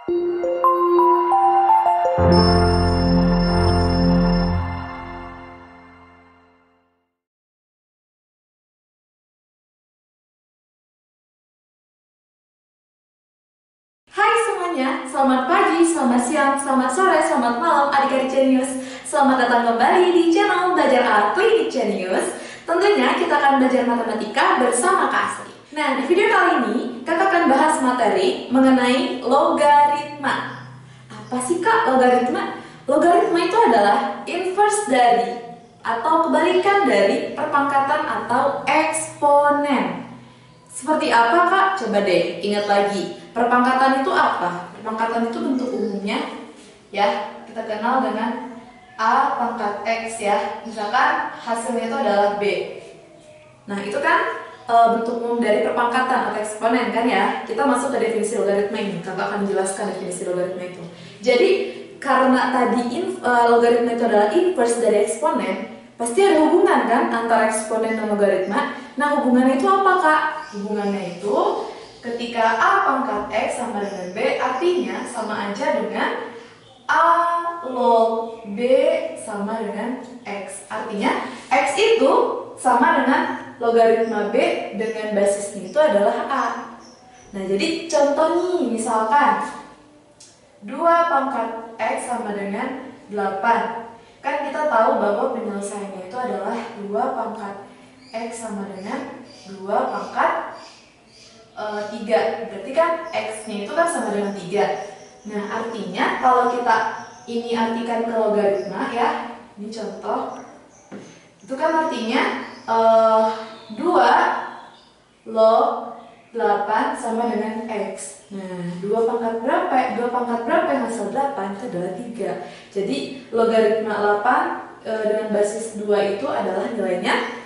Hai semuanya, selamat pagi, selamat siang, selamat sore, selamat malam adik-adik Genius. Selamat datang kembali di channel Belajar Alat Klinik Genius. Tentunya kita akan belajar matematika bersama Kak Asri. Nah, di video kali ini kakak akan bahas materi mengenai logaritma. Apa sih Kak logaritma? Logaritma itu adalah inverse dari atau kebalikan dari perpangkatan atau eksponen. Seperti apa Kak? Coba deh ingat lagi. Perpangkatan itu apa? Perpangkatan itu bentuk umumnya ya, kita kenal dengan A pangkat X ya. Misalkan hasilnya itu adalah B. Nah, itu kan bentuk umum dari perpangkatan atau eksponen kan ya. Kita masuk ke definisi logaritma ini. Kakak akan menjelaskan definisi logaritma itu. Jadi, karena tadi logaritma itu adalah inverse dari eksponen, pasti ada hubungan kan antara eksponen dan logaritma. Nah, hubungannya itu apa Kak? Hubungannya itu ketika A pangkat X sama dengan B, artinya sama aja dengan A log B sama dengan X. Artinya X itu sama dengan logaritma B dengan basisnya itu adalah A. Nah, jadi contoh nih, misalkan 2 pangkat X sama dengan 8. Kan kita tahu bahwa penyelesaiannya itu adalah 2 pangkat X sama dengan 2 pangkat 3. Berarti kan X-nya itu kan sama dengan 3. Nah, artinya kalau kita ini artikan ke logaritma ya, ini contoh, itu kan artinya 2 log 8 sama dengan X. Nah, 2 pangkat berapa? 2 pangkat berapa yang hasil 8? Itu adalah 3. Jadi logaritma 8 dengan basis 2 itu adalah nilainya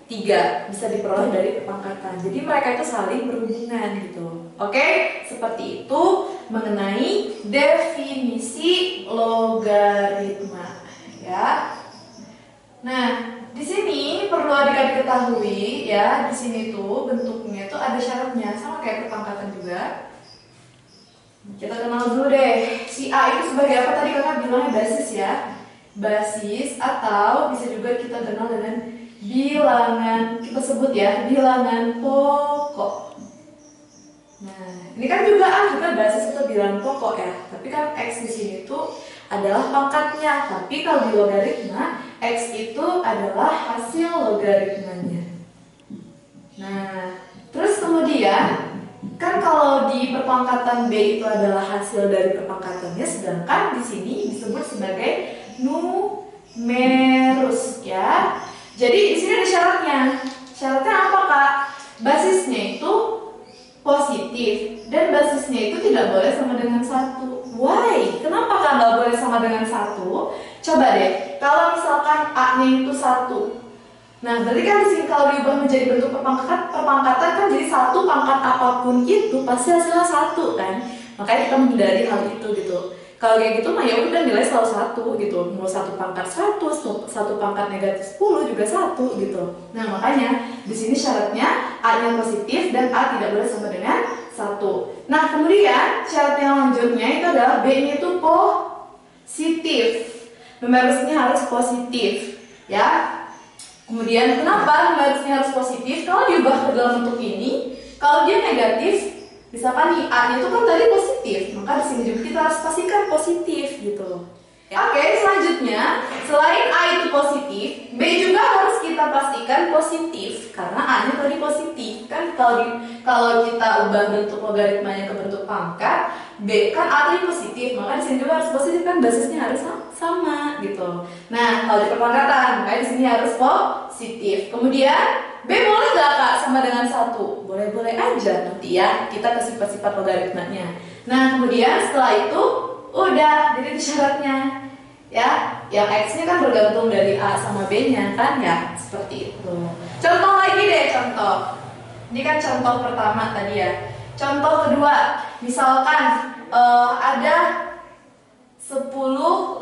3, bisa diperoleh dari perpangkatan. Jadi mereka itu saling berhubungan gitu. Oke, seperti itu mengenai definisi logaritma ya. Nah, di sini perlu adik-adik ketahui ya, di sini tuh bentuknya tuh ada syaratnya sama kayak perpangkatan juga. Kita kenal dulu deh. Si A itu sebagai apa tadi kakak bilangnya basis ya. Basis atau bisa juga kita kenal dengan bilangan, kita sebut ya bilangan pokok. Nah, ini kan juga A juga basis atau bilangan pokok ya. Tapi kan X di sini tuh adalah pangkatnya. Tapi kalau di logaritma X itu adalah hasil logaritmanya. Nah, terus kemudian kan kalau di perpangkatan B itu adalah hasil dari perpangkatannya, sedangkan di sini disebut sebagai numerus ya. Jadi di sini ada syaratnya. Syaratnya apa Kak? Basisnya itu positif dan basisnya itu tidak boleh sama dengan 1. Why? Kenapa Kak nggak boleh sama dengan 1? Coba deh, kalau misalkan A-nya itu 1. Nah, berarti kan di sini kalau diubah menjadi bentuk perpangkatan kan jadi 1 pangkat apapun itu pasti hasilnya 1 kan? Makanya kita menghindari hal itu gitu. Kalau kayak gitu mah ya udah nilai selalu 1 gitu. Mau 1 pangkat 1, 1 pangkat negatif 10 juga 1 gitu. Nah, makanya di sini syaratnya A-nya positif dan A tidak boleh sama dengan 1. Nah, kemudian syarat yang lanjutnya itu adalah B-nya itu positif. Numerusnya harus positif ya. Kemudian kenapa numerusnya harus positif? Kalau diubah ke dalam bentuk ini, kalau dia negatif, misalkan nih A-nya itu kan tadi positif, maka di sini juga kita harus pastikan positif gitu. Ya. Oke, selanjutnya selain A itu positif, B juga harus kita pastikan positif karena A-nya tadi positif. Kan kalau kita ubah bentuk logaritmanya ke bentuk pangkat, B kan A tadi positif, maka di sini juga harus positif kan basisnya harus sama gitu. Nah, kalau di perpangkatan, makanya di sini harus positif. Kemudian B boleh nggak Kak sama dengan 1? Boleh-boleh aja nanti ya, kita ke sifat-sifat logaritmanya. Nah, kemudian setelah itu udah, jadi itu syaratnya ya. Yang X-nya kan bergantung dari A sama B-nya kan ya, seperti itu. Contoh lagi deh, contoh. Ini kan contoh pertama tadi ya. Contoh kedua, misalkan ada 10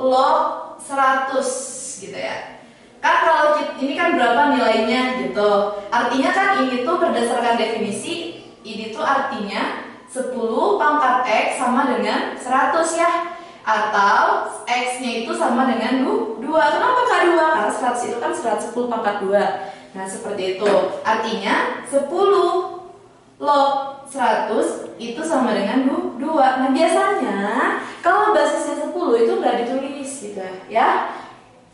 log 100 gitu ya. Kan kalau ini kan berapa nilainya gitu. Artinya kan ini tuh berdasarkan definisi, ini tuh artinya 10 10 pangkat X sama dengan 100 ya. Atau X-nya itu sama dengan 2. Kenapa Kak 2? Karena 100 itu kan 110 pangkat 2. Nah, seperti itu. Artinya 10 log 100 itu sama dengan 2. Nah, biasanya kalau basisnya 10 itu nggak ditulis gitu ya.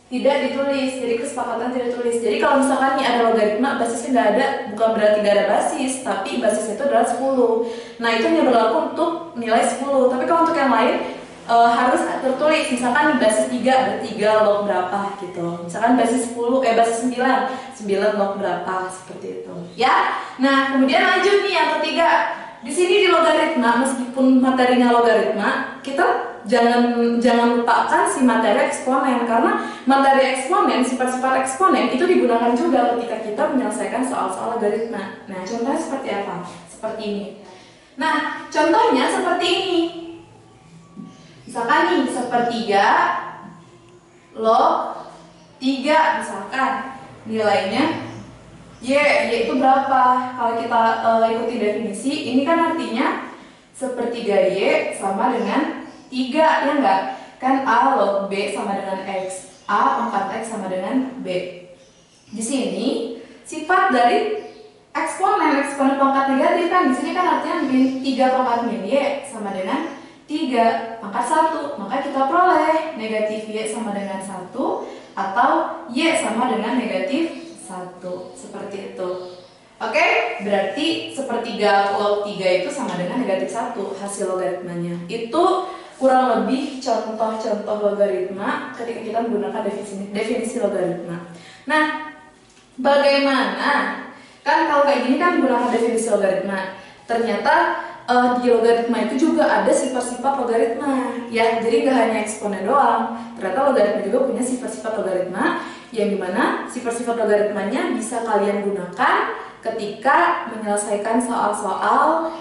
Tidak ditulis, jadi kesepakatan tidak ditulis. Jadi kalau misalkan nih ada logaritma basisnya nggak ada, bukan berarti nggak ada basis, tapi basisnya itu adalah 10. Nah, itu hanya berlaku untuk nilai 10. Tapi kalau untuk yang lain harus tertulis, misalkan basis 3 ada 3 log berapa gitu. Misalkan basis 10 basis 9 log berapa, seperti itu ya. Nah, kemudian lanjut nih yang ketiga. Di sini di logaritma, meskipun materinya logaritma, kita jangan lupakan si materi eksponen, karena materi eksponen, sifat-sifat eksponen itu digunakan juga ketika kita menyelesaikan soal-soal logaritma. Nah, contohnya seperti apa? Seperti ini. Nah, contohnya seperti ini. Misalkan nih, sepertiga log 3 misalkan nilainya Y itu berapa? Kalau kita ikuti definisi, ini kan artinya sepertiga Y sama dengan 3, ya enggak? Kan A log B sama dengan X, A pangkat X sama dengan B. Di sini sifat dari eksponen pangkat negatif kan, di sini kan artinya 3 pangkat min Y sama dengan 3 pangkat 1, maka kita peroleh negatif Y sama dengan 1 atau Y sama dengan negatif 1, seperti itu. Oke, berarti sepertiga log 3 itu sama dengan negatif 1 hasil logaritmanya. Itu kurang lebih contoh-contoh logaritma ketika kita menggunakan definisi logaritma. Nah, bagaimana? Kan kalau kayak gini kan menggunakan definisi logaritma. Ternyata di logaritma itu juga ada sifat-sifat logaritma ya, jadi nggak hanya eksponen doang. Ternyata logaritma juga punya sifat-sifat logaritma yang dimana sifat-sifat logaritmanya bisa kalian gunakan ketika menyelesaikan soal-soal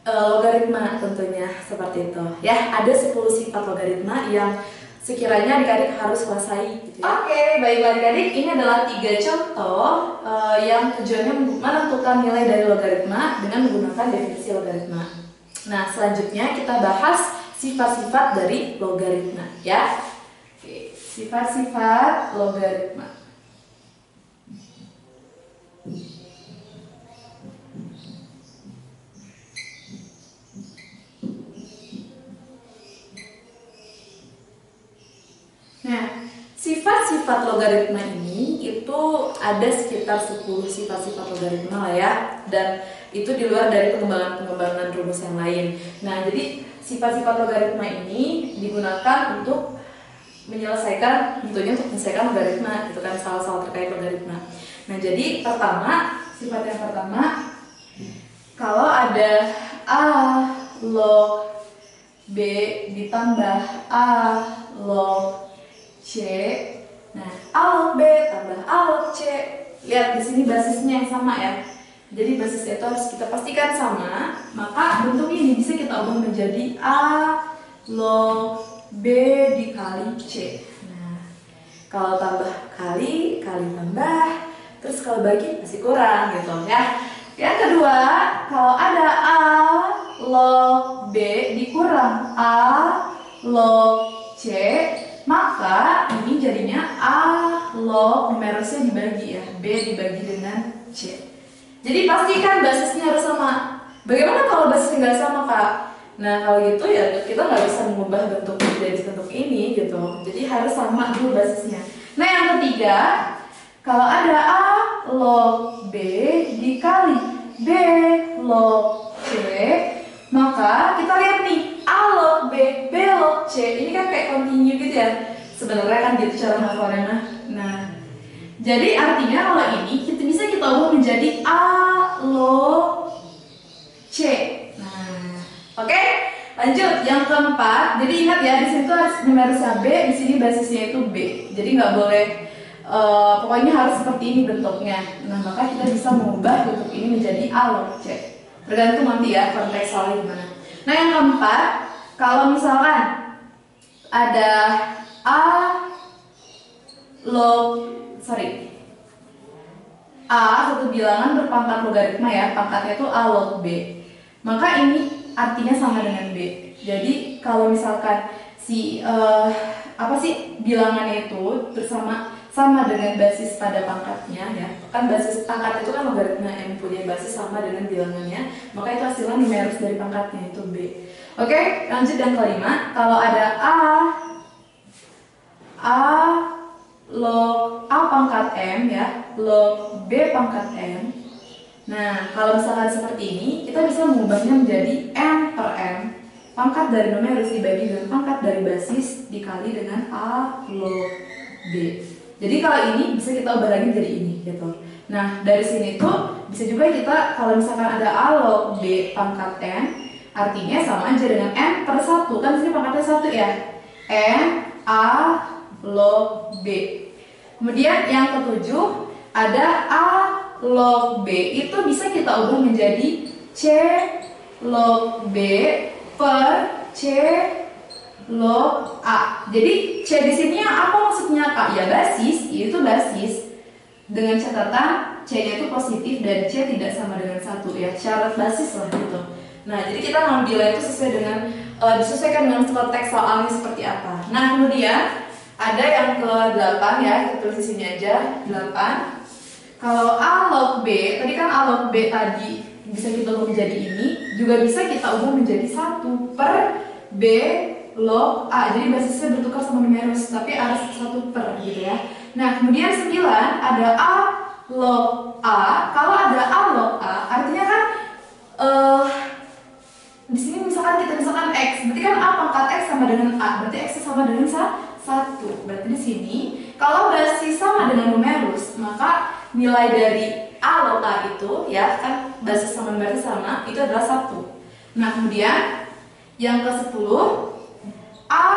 logaritma tentunya, seperti itu ya. Ada 10 sifat logaritma yang sekiranya adik-adik harus kuasai gitu ya. Oke, baiklah adik-adik, ini adalah 3 contoh yang tujuannya menentukan nilai dari logaritma dengan menggunakan definisi logaritma. Nah, selanjutnya kita bahas sifat-sifat dari logaritma ya. Oke, sifat-sifat logaritma. Nah, sifat-sifat logaritma ini itu ada sekitar 10 sifat-sifat logaritma lah ya, dan itu di luar dari pengembangan rumus yang lain. Nah, jadi sifat-sifat logaritma ini digunakan untuk menyelesaikan, tentunya untuk menyelesaikan logaritma, itu kan soal-soal terkait logaritma. Nah, jadi sifat yang pertama, kalau ada A log B ditambah A log C, nah A log B tambah A log C, lihat di sini basisnya yang sama ya. Jadi basisnya itu harus kita pastikan sama, maka bentuknya ini bisa kita ubah menjadi A log B dikali C. Nah, kalau tambah kali tambah, terus kalau bagi masih kurang gitu ya. Yang kedua, kalau ada A log B dikurang A log C, maka ini jadinya A log numerusnya dibagi ya, B dibagi dengan C. Jadi pastikan basisnya harus sama. Bagaimana kalau basisnya nggak sama, Kak? Nah, kalau gitu ya kita nggak bisa mengubah bentuk dari bentuk ini gitu. Jadi harus sama dulu basisnya. Nah, yang ketiga, kalau ada A log B dikali B log C, maka kita lihat nih, A log B, B log C, ini kan kayak continue gitu ya. Sebenarnya kan gitu cara ngafalnya. Nah, jadi artinya kalau ini kita bisa kita ubah menjadi A log C. Nah, oke, lanjut yang keempat. Jadi ingat ya, di sini tuh harus numerusnya B, di sini basisnya itu B. Jadi nggak boleh, pokoknya harus seperti ini bentuknya. Nah, maka kita bisa mengubah bentuk ini menjadi A log C. Bergantung nanti ya kontekstualnya gimana. Nah, yang keempat, kalau misalkan ada A satu bilangan berpangkat logaritma ya, pangkatnya itu A log B. Maka ini artinya sama dengan B. Jadi kalau misalkan si bilangannya itu sama dengan basis pada pangkatnya ya, kan basis pangkat itu kan logaritma yang punya basis sama dengan bilangannya, maka itu hasilnya numerus dari pangkatnya itu B. Oke, lanjut yang kelima. Kalau ada A log A pangkat M ya, log B pangkat M. Nah, kalau misalkan seperti ini, kita bisa mengubahnya menjadi M per M. Pangkat dari numerus dibagi dengan pangkat dari basis dikali dengan A log B. Jadi kalau ini bisa kita ubah lagi jadi ini gitu. Nah, dari sini tuh bisa juga kita kalau misalkan ada A log B pangkat N, artinya sama aja dengan N per 1. Kan di sini pangkatnya 1 ya. N A log B. Kemudian yang ketujuh ada A log B, itu bisa kita ubah menjadi C log B per C log A. Jadi C di sini apa maksudnya Kak? Ya basis, itu basis. Dengan catatan C-nya itu positif dan C tidak sama dengan 1 ya. Syarat basis lah gitu. Nah, jadi kita ngambilnya itu sesuai dengan disesuaikan dengan teks soalnya seperti apa. Nah, kemudian ada yang ke-8 ya, kita tulis di sini aja 8. Kalau A log B, tadi kan A log B tadi bisa kita ubah menjadi ini, juga bisa kita ubah menjadi 1 per B log A. Jadi basisnya bertukar sama numerus, tapi harus 1 per gitu ya. Nah, kemudian 9 ada A log A. Kalau ada A log A, artinya kan di sini misalkan X, berarti kan A pangkat X sama dengan A, berarti X sama dengan 1. Berarti di sini kalau basis sama dengan numerus, maka nilai dari A log A itu ya kan basis sama numerus sama, itu adalah 1. Nah, kemudian yang ke-10 A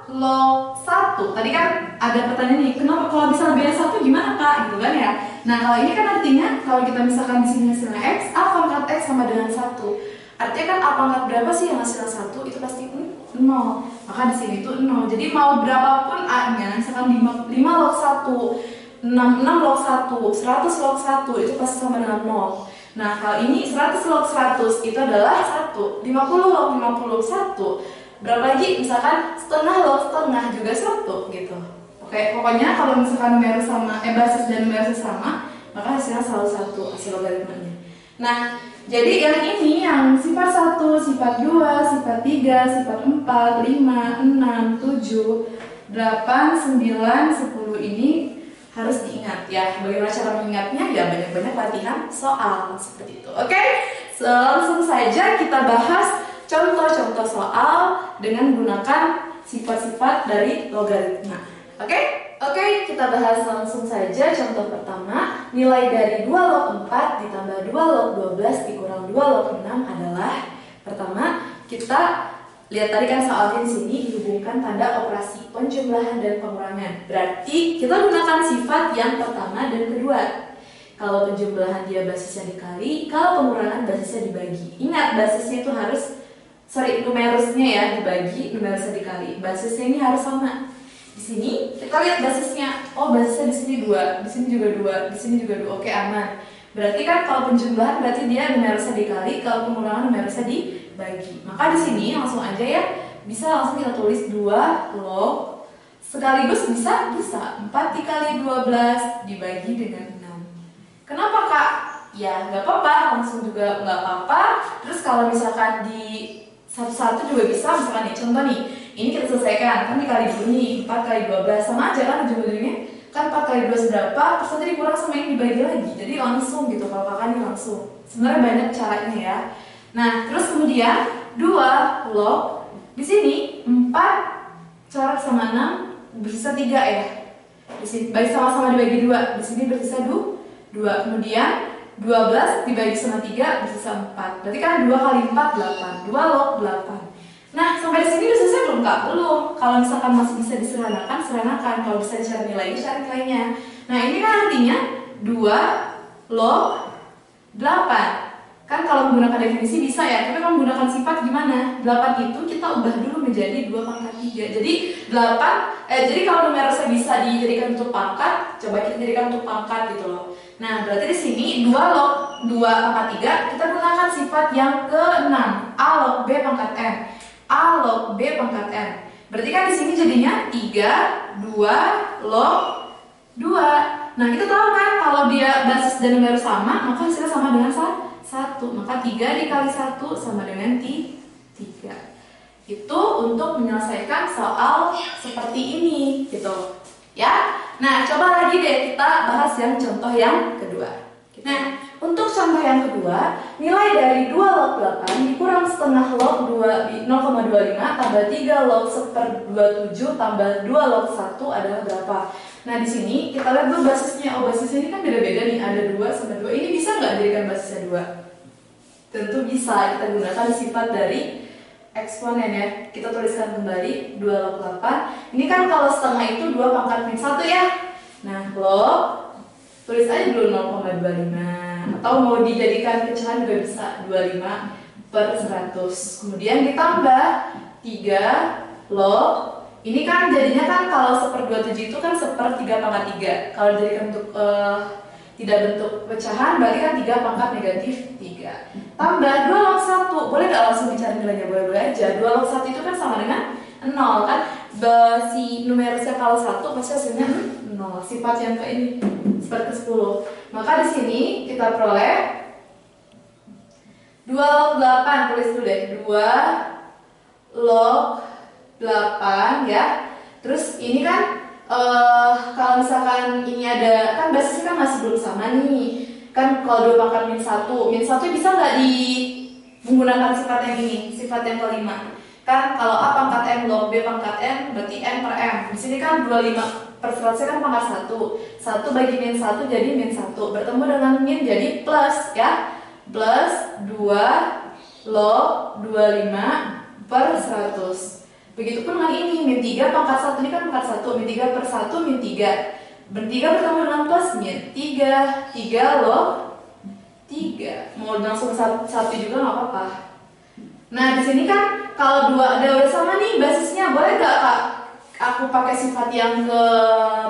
log 1. Tadi kan ada pertanyaan nih, kenapa kalau bisa lebih dari 1 gimana Kak? Gitu kan ya. Nah, kalau ini kan artinya kalau kita misalkan di sini hasilnya X, A pangkat X sama dengan 1. Artinya kan A pangkat berapa sih yang hasilnya 1? Itu pasti 0. Maka di sini itu 0. Jadi mau berapapun A-nya, misalkan 5 log 1, 6 log 1, 100 log 1, itu pasti sama dengan 0. Nah, kalau ini 100 log 100 itu adalah 1. 50 log 50 1. Berapa lagi? Misalkan setengah log setengah juga 1 gitu. Oke, pokoknya kalau misalkan numerus sama basis dan numerus sama, maka hasilnya selalu 1 hasil logaritmanya. Nah, jadi yang ini yang sifat 1, sifat 2, sifat 3, sifat 4, 5, 6, 7, 8, 9, 10 ini harus diingat ya. Bagaimana cara mengingatnya? Ya banyak-banyak latihan soal seperti itu. Oke, langsung saja kita bahas contoh-contoh soal dengan menggunakan sifat-sifat dari logaritma. Oke, kita bahas langsung saja. Contoh pertama, nilai dari 2 log 4 ditambah 2 log 12 dikurang 2 log 6 adalah, pertama kita lihat tadi kan soalnya di sini dihubungkan tanda operasi penjumlahan dan pengurangan. Berarti kita gunakan sifat yang pertama dan kedua. Kalau penjumlahan dia basisnya dikali, kalau pengurangan basisnya dibagi. Ingat basisnya itu harus numerusnya ya dibagi, numerusnya dikali. Basisnya ini harus sama. Di sini kita lihat basisnya. Oh, basisnya di sini 2, di sini juga 2, di sini juga 2. Oke, aman. Berarti kan kalau penjumlahan berarti dia numerusnya dikali, kalau pengurangan numerusnya dibagi. Maka di sini langsung aja ya, bisa langsung kita tulis 2 log sekaligus bisa 4 dikali 12 dibagi dengan 6. Kenapa Kak? Ya nggak apa-apa, langsung juga nggak apa-apa. Terus kalau misalkan di satu-satu juga bisa, misalkan nih contoh nih, ini kita selesaikan, kan dikali dulu nih, 4 kali 12 sama aja kan ujung-ujungnya. Kan 4 kali 12 berapa, terus nanti dikurang sama ini dibagi lagi. Jadi langsung gitu, kalau kakak ini langsung. Sebenarnya banyak caranya ya. Nah, terus kemudian 2 log, di sini 4 coret sama 6 bersisa 3 ya. Di sini bagi sama-sama dibagi 2, di sini bersisa 2. Kemudian 12 dibagi sama 3 bersisa 4. Berarti kan 2 kali 4 8. 2 log 8. Nah, sampai di sini udah selesai belum Kak? Belum. Kalau misalkan masih bisa disederhanakan, sederhanakan. Kalau bisa dicari nilainya, cari nilainya. Nah, ini kan artinya 2 log 8. Kan kalau menggunakan definisi bisa ya, tapi kalau menggunakan sifat gimana? 8 itu kita ubah dulu menjadi 2 pangkat 3. Jadi 8, jadi kalau numerusnya bisa dijadikan untuk pangkat, coba kita jadikan untuk pangkat gitu loh. Nah, berarti di sini 2 log 2 pangkat 3 kita gunakan sifat yang ke-6, A log B pangkat N. A log B pangkat N. Berarti kan di sini jadinya 3, 2 log 2. Nah, kita tahu kan kalau dia basis dan numeros sama, maka hasilnya sama dengan 1. Maka 3 dikali 1 sama dengan 3. Itu untuk menyelesaikan soal seperti ini gitu. Ya. Nah, coba lagi deh kita bahas yang contoh yang kedua. Nah, untuk contoh yang kedua, nilai dari 2 log 8 dikurang setengah log 0,25 tambah 3 log 1/27 tambah 2 log 1 adalah berapa? Nah, di sini kita lihat dulu basisnya. Oh, basisnya ini kan beda-beda nih, ada 2 sama 2. Ini bisa nggak jadikan basisnya 2? Tentu bisa, kita gunakan sifat dari eksponen ya. Kita tuliskan kembali 2 log 8. Ini kan kalau setengah itu 2 pangkat min 1 ya. Nah, log tulis aja dulu 0,25 atau mau dijadikan pecahan juga bisa 25/100. Kemudian ditambah 3 log. Ini kan jadinya kan kalau 1/27 itu kan 1/3 pangkat 3. Kalau dijadikan untuk tidak bentuk pecahan, berarti kan 3 pangkat negatif 3. Tambah 2 log 1. Boleh nggak langsung dicari nilainya? Boleh-boleh aja. 2 log 1 itu kan sama dengan 0 kan? Si numerusnya kalau 1 pasti hasilnya 0. Sifat yang ke ini, sifat ke-10. Maka di sini kita peroleh 2 log 8. Tulis dulu deh. 2 log 8 ya. Terus ini kan kalau misalkan ini ada, kan basisnya kan masih belum sama nih. Kan kalau 2 pangkat min 1 bisa nggak menggunakan sifat yang ini, sifat yang kelima. Kan kalau A pangkat M log B pangkat N berarti N per M. Di sini kan 25/100 kan pangkat 1. 1 bagi min 1 jadi min 1. Bertemu dengan min jadi plus ya. Plus 2 log 25/100. Begitupun dengan ini, min 3 pangkat 1 ini kan pangkat 1, min 3/1 min 3. Min 3 bertemu dengan plus min 3 log 3. Mau langsung 1 juga nggak apa-apa. Nah, di sini kan kalau udah sama nih basisnya, boleh nggak Kak aku pakai sifat yang ke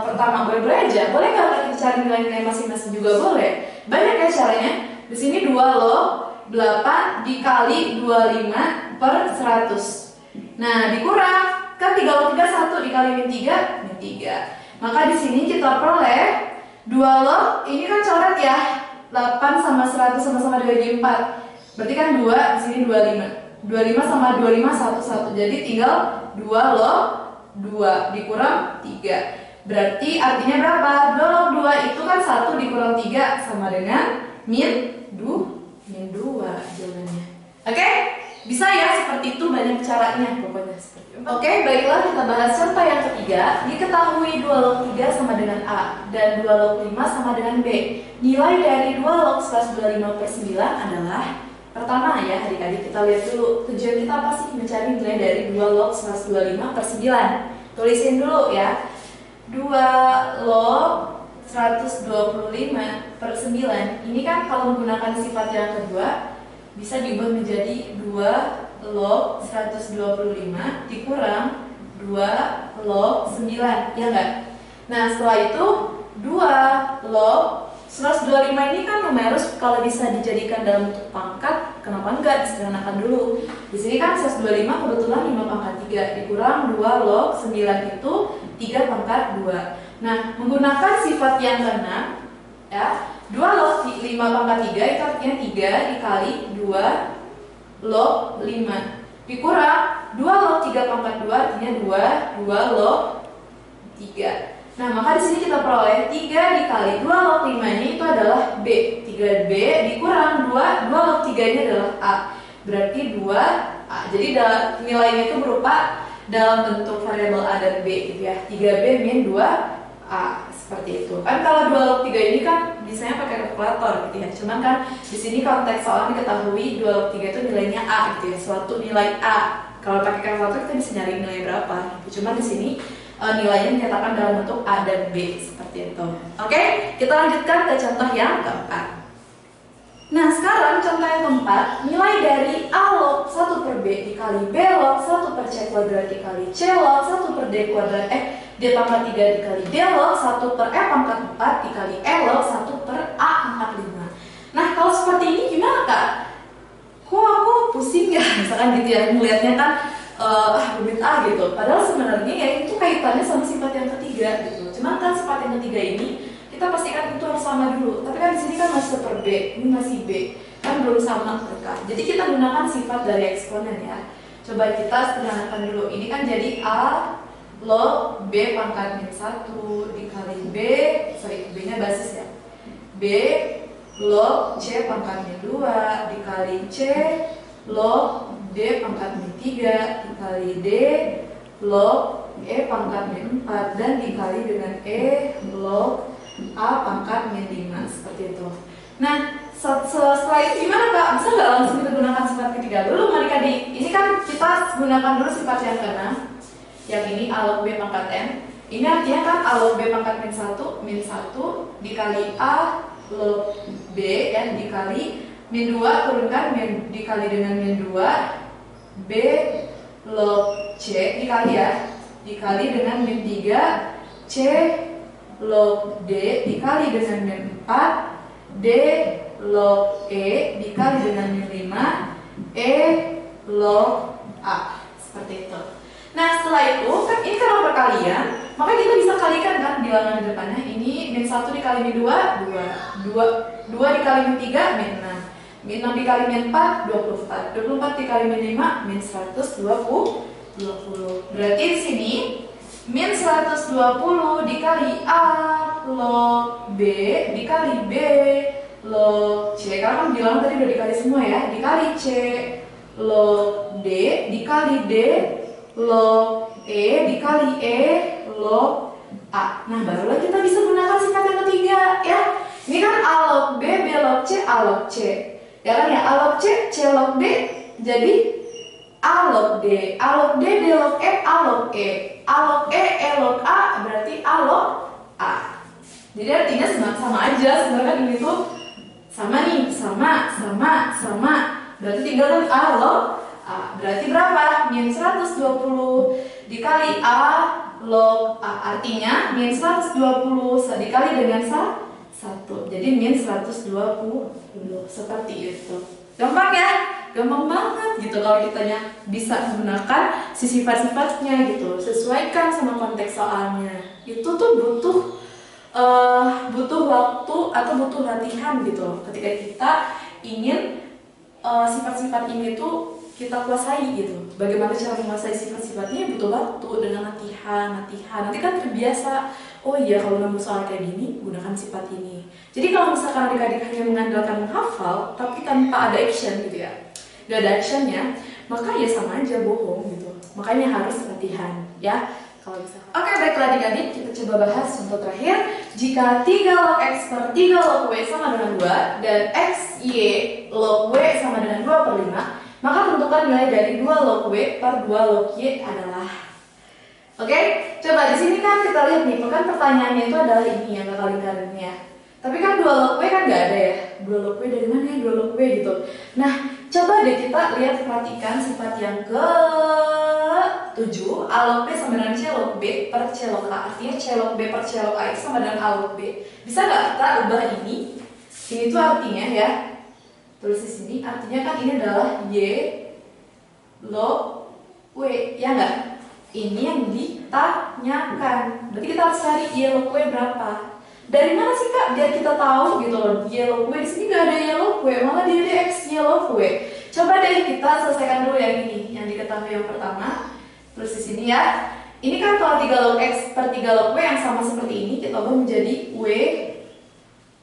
pertama? Boleh aja. Boleh nggak Kak kita cari nilai-nilai masing-masing juga boleh. Banyak ya caranya. Di sini 2 log 8 dikali 25/100. Nah, dikurang kan 3 log 3 1 dikali min 3 min 3. Maka di sini kita peroleh 2 log, ini kan coret ya. 8 sama 100 sama-sama dibagi 4. Berarti kan 2, di sini 25. 25 sama 25 1 jadi tinggal 2 log 2 dikurang 3. Berarti artinya berapa? 2 log 2 itu kan 1 dikurang 3 sama dengan min 2 jawabannya. Oke? Bisa ya, seperti itu, banyak caranya pokoknya seperti itu. Oke, baiklah kita bahas contoh yang ketiga. Diketahui 2 log 3 sama dengan A dan 2 log 5 sama dengan B. Nilai dari 2 log 125/9 adalah, pertama ya adik-adik, kita lihat dulu tujuan kita apa sih mencari nilai dari 2 log 125/9. Tulisin dulu ya. 2 log 125/9 ini kan kalau menggunakan sifat yang kedua bisa diubah menjadi 2 log 125 dikurang 2 log 9, ya enggak? Nah, setelah itu 2 log 125 ini kan numerus kalau bisa dijadikan dalam bentuk pangkat, kenapa enggak disederhanakan dulu? Di sini kan 125 kebetulan 5 pangkat 3 dikurang 2 log 9 itu 3 pangkat 2. Nah, menggunakan sifat yang ke-6 ya, 2 log 5 pangkat 3 itu artinya 3 dikali 2 log 5 dikurang 2 log 3 pangkat 2 artinya 2 log 3. Nah, maka di sini kita peroleh 3 dikali 2 log 5 ini itu adalah B. 3B dikurang 2 log 3 ini adalah A. Berarti 2A. Jadi nilainya itu berupa dalam bentuk variabel A dan B gitu ya. 3B min 2A. Seperti itu. Kan kalau 2 log 3 ini kan biasanya pakai kalkulator gitu ya. Cuman kan di sini konteks soalnya diketahui 2 log 3 itu nilainya A gitu ya. Suatu nilai A. Kalau pakai kalkulator kita bisa nyari nilai berapa gitu. Cuman di sini nilainya dinyatakan dalam bentuk A dan B seperti itu. Oke, kita lanjutkan ke contoh yang keempat. Nah, sekarang contoh yang keempat, nilai dari A log 1/B dikali B log 1/C kuadrat dikali C log 1/D kuadrat D pangkat 3 dikali D log 1/E pangkat 4 dikali E log 1/A seperti ini gimana kak? Kok aku pusing ya? Misalkan gitu ya, melihatnya kan rumit gitu. Padahal sebenarnya ya itu kaitannya sama sifat yang ketiga gitu. Cuma kan sifat yang ketiga ini kita pastikan itu harus sama dulu. Tapi kan di sini kan masih per B, ini masih B, kan belum sama mereka. Jadi kita gunakan sifat dari eksponen ya. Coba kita sederhanakan dulu. Ini kan jadi A log B pangkat min 1 dikali B, B-nya basis ya. B log C pangkat min 2 dikali C log D pangkat min 3 dikali D log E pangkat min 4 dan dikali dengan E log A pangkat min 5, seperti itu. Nah, setelah itu gimana kak? Bisa nggak langsung kita gunakan sifat ketiga? Belum adik-adik. Ini kan kita gunakan dulu sifat yang keenam. Yang ini A log B pangkat N. Ini artinya kan A log B pangkat min 1 dikali A log B ya, dikali min 2 turunkan dikali dengan min 2 B log C dikali ya, dikali dengan min 3 C log D dikali dengan min 4 D log E dikali dengan min 5 E log A, seperti itu. Nah setelah itu kan ini kan perkalian, maka kita bisa kalikan kan bilangan depannya. Ini min 1 dikali min 2 2 dikali min 3 min 6, min 6 dikali min 4 24 dikali min 5 min 120. Berarti di sini min 120 dikali A log B dikali B log C, karena kan bilangan tadi udah dikali semua ya, dikali C log D dikali D log E dikali E log A. Nah barulah kita bisa gunakan sifat yang ketiga ya. Ini kan A log B, B log C, A log C ya kan ya, A log C, C log D jadi A log D, A log D, D log E, A log E, A log E, E log A, berarti A log A. Jadi artinya sama aja sebenarnya, ini tuh sama nih, sama berarti tinggal kan A log A. Berarti berapa? Min 120 dikali A log A, artinya min 120 dikali dengan 1, jadi min 120, seperti itu. Gampang ya? Gampang banget gitu kalau kitanya bisa menggunakan si sifat-sifatnya gitu, sesuaikan sama konteks soalnya. Itu tuh butuh waktu atau butuh latihan gitu ketika kita ingin sifat-sifat ini tuh kita kuasai gitu. Bagaimana cara menguasai sifat-sifatnya? Butuh waktu dengan latihan. Nanti kan terbiasa. Oh iya, kalau nemu soal kayak gini, gunakan sifat ini. Jadi kalau misalkan adik-adik hanya mengandalkan menghafal, tapi tanpa ada action gitu ya, gak ada actionnya, maka ya sama aja bohong gitu. Makanya harus latihan ya. Kalau bisa. Oke, baiklah adik-adik, kita coba bahas contoh terakhir. Jika 3 log X per 3 log W sama dengan 2 dan X, Y log W sama dengan 2/5, maka tentukan nilai dari 2 log W per 2 log Y adalah. Oke, coba di sini kan kita lihat nih, kan pertanyaannya itu adalah ini yang bakal lingkarannya. Tapi kan 2 log W kan nggak ada ya. 2 log W dari mana ya 2 log W gitu. Nah, coba deh kita perhatikan sifat yang ke-7, A log B sama dengan C log B per C log A. Artinya C log B per C log A sama dengan A log B. Bisa nggak kita ubah ini? Ini tuh artinya ya, tulis di sini, artinya kan ini adalah Y log W, ya nggak? Ini yang ditanyakan. Berarti kita harus cari Y log W berapa. Dari mana sih kak? Biar kita tahu gitu loh. Y log W di sini nggak ada Y log W, malah dia ada X Y log W. Coba deh kita selesaikan dulu yang ini, yang diketahui yang pertama. Terus di sini ya. Ini kan kalau 3 log X per 3 log W yang sama seperti ini, kita ubah menjadi W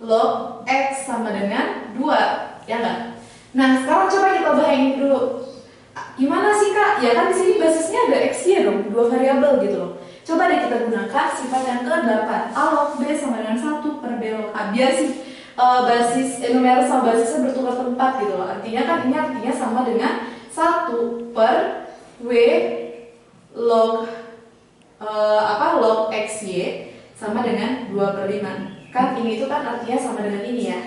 log X sama dengan 2, ya nggak? Nah sekarang coba kita ubah ini dulu. Gimana sih kak? Ya kan di sini basisnya ada X Y dong, 2 variabel gitu loh. Coba deh kita gunakan sifat yang ke-8, A log B sama dengan 1 per B log A. Biar sih basis numerator sama basisnya bertukar tempat gitu loh. Artinya kan ini artinya sama dengan 1 per W log log XY sama dengan 2/5. Kan ini itu kan artinya sama dengan ini ya.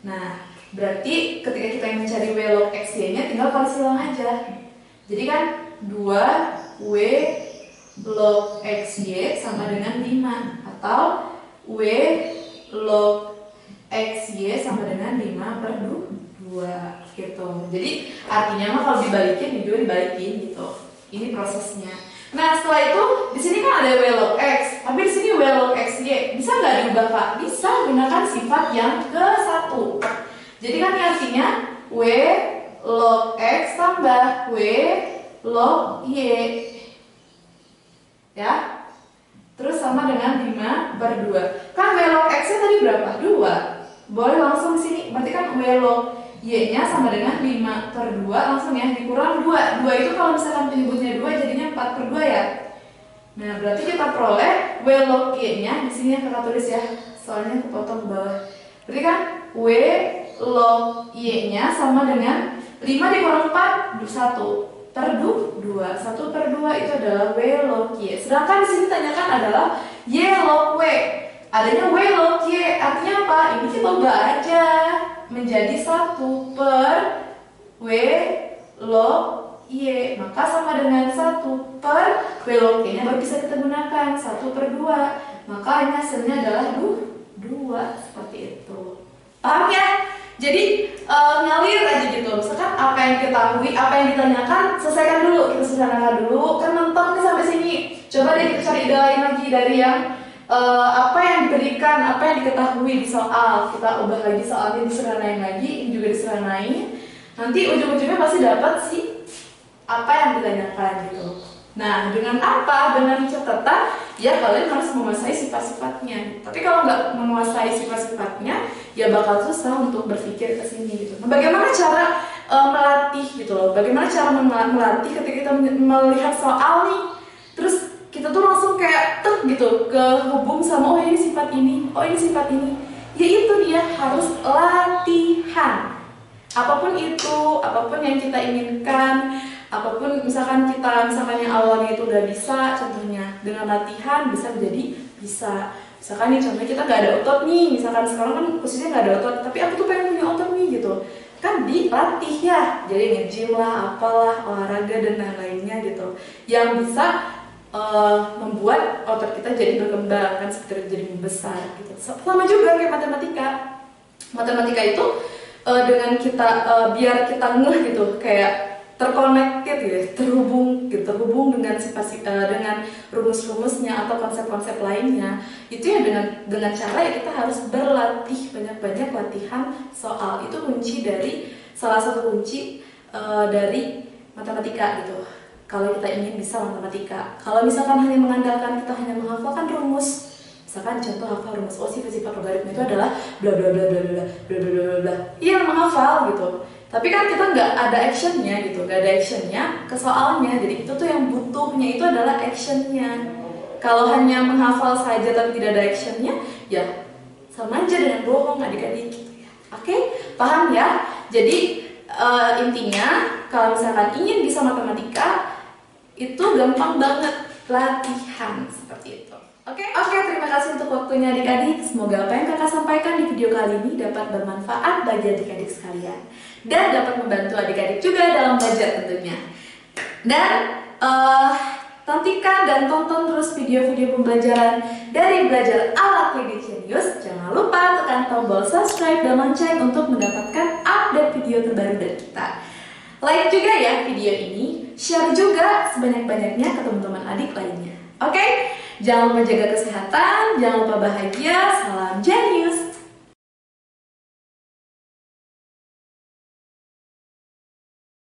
Nah, berarti ketika kita yang mencari W log XY-nya tinggal kali silang aja. Jadi kan 2 W log XY sama dengan 5 atau W log XY sama dengan 5 per 2 gitu. Jadi artinya mah kalau dibalikin, juga dibalikin gitu. Ini prosesnya. Nah setelah itu di sini kan ada W log X, tapi di sini W log XY bisa nggak diubah Kak? Bisa, gunakan sifat yang ke-1. Jadi kan ini artinya W log X tambah W log Y, ya. Terus sama dengan 5 per 2. Kan W log X-nya tadi berapa? 2. Boleh langsung di sini. Berarti kan W log Y-nya sama dengan 5 per 2. Langsung ya, dikurang 2. 2 itu kalau misalkan penyebutnya 2 jadinya 4 per 2 ya. Nah, berarti kita peroleh W log Y-nya. Di sini yang kakak tulis ya. Soalnya kepotong ke bawah. Berarti kan W log Y-nya sama dengan 5 dikurang 4, 1 per 2. 1 per 2 itu adalah W log Y. Sedangkan di sini tanyakan adalah Y log W. Adanya W log Y, artinya apa? Ini kita ubah aja menjadi 1 per W log Y. Maka sama dengan 1 per W log Y nya baru bisa kita gunakan 1 per 2. Maka ini hasilnya adalah 2. Seperti itu. Paham ya? Jadi ngalir aja gitu. Misalkan apa yang diketahui, apa yang ditanyakan, selesaikan dulu. Kita sederhanakan dulu. Kan mentok nih sampai sini. Coba deh kita cari ide lain lagi dari yang apa yang diberikan, apa yang diketahui di soal. Kita ubah lagi soalnya, disederhanain lagi, ini juga disederhanain. Nanti ujung-ujungnya pasti dapat sih apa yang ditanyakan gitu. Nah, dengan apa? Dengan catatan, ya kalian harus menguasai sifat-sifatnya. Tapi kalau nggak menguasai sifat-sifatnya, ya bakal susah untuk berpikir ke sini gitu. Nah, bagaimana cara melatih gitu loh? Bagaimana cara melatih ketika kita melihat soal nih, terus kita tuh langsung kayak gitu kehubung sama oh ini sifat ini, oh ini sifat ini. Ya itu dia, harus latihan. Apapun itu, apapun yang kita inginkan, apapun misalkan yang awalnya itu udah bisa, contohnya dengan latihan bisa menjadi bisa. Misalkan nih contohnya kita nggak ada otot nih, misalkan sekarang kan posisinya nggak ada otot, tapi aku tuh pengen punya otot nih gitu, kan dilatih ya, jadi nge-gym lah, apalah, olahraga dan lain-lainnya gitu, yang bisa membuat otot kita jadi berkembang, kan seperti jadi membesar gitu. Sama juga kayak matematika itu dengan kita biar kita ngeh gitu, kayak terconnected gitu, terhubung dengan dengan rumus-rumusnya atau konsep-konsep lainnya, itu ya dengan cara ya kita harus berlatih, banyak-banyak latihan soal. Itu salah satu kunci dari matematika gitu. Kalau kita ingin bisa matematika, kalau misalkan hanya mengandalkan kita hanya menghafalkan rumus, misalkan contoh hafal rumus sifat logaritma itu adalah bla bla bla bla bla bla bla bla, iya menghafal gitu. Tapi kan kita nggak ada actionnya gitu, nggak ada actionnya ke soalnya. Jadi itu tuh yang butuhnya itu adalah actionnya. Kalau hanya menghafal saja tapi tidak ada actionnya, ya sama aja dengan bohong adik-adik gitu ya. Oke, paham ya? Jadi intinya kalau misalkan ingin bisa matematika itu gampang banget, latihan seperti itu. Oke, terima kasih untuk waktunya adik-adik. Semoga apa yang kakak sampaikan di video kali ini dapat bermanfaat bagi adik-adik sekalian dan dapat membantu adik-adik juga dalam belajar tentunya. Dan nantikan dan tonton terus video-video pembelajaran dari Belajar ala KD Genius. Jangan lupa tekan tombol subscribe dan lonceng untuk mendapatkan update video terbaru dari kita. Like juga ya video ini, share juga sebanyak-banyaknya ke teman-teman adik lainnya. Oke? Jangan lupa jaga kesehatan, jangan lupa bahagia, salam Genius.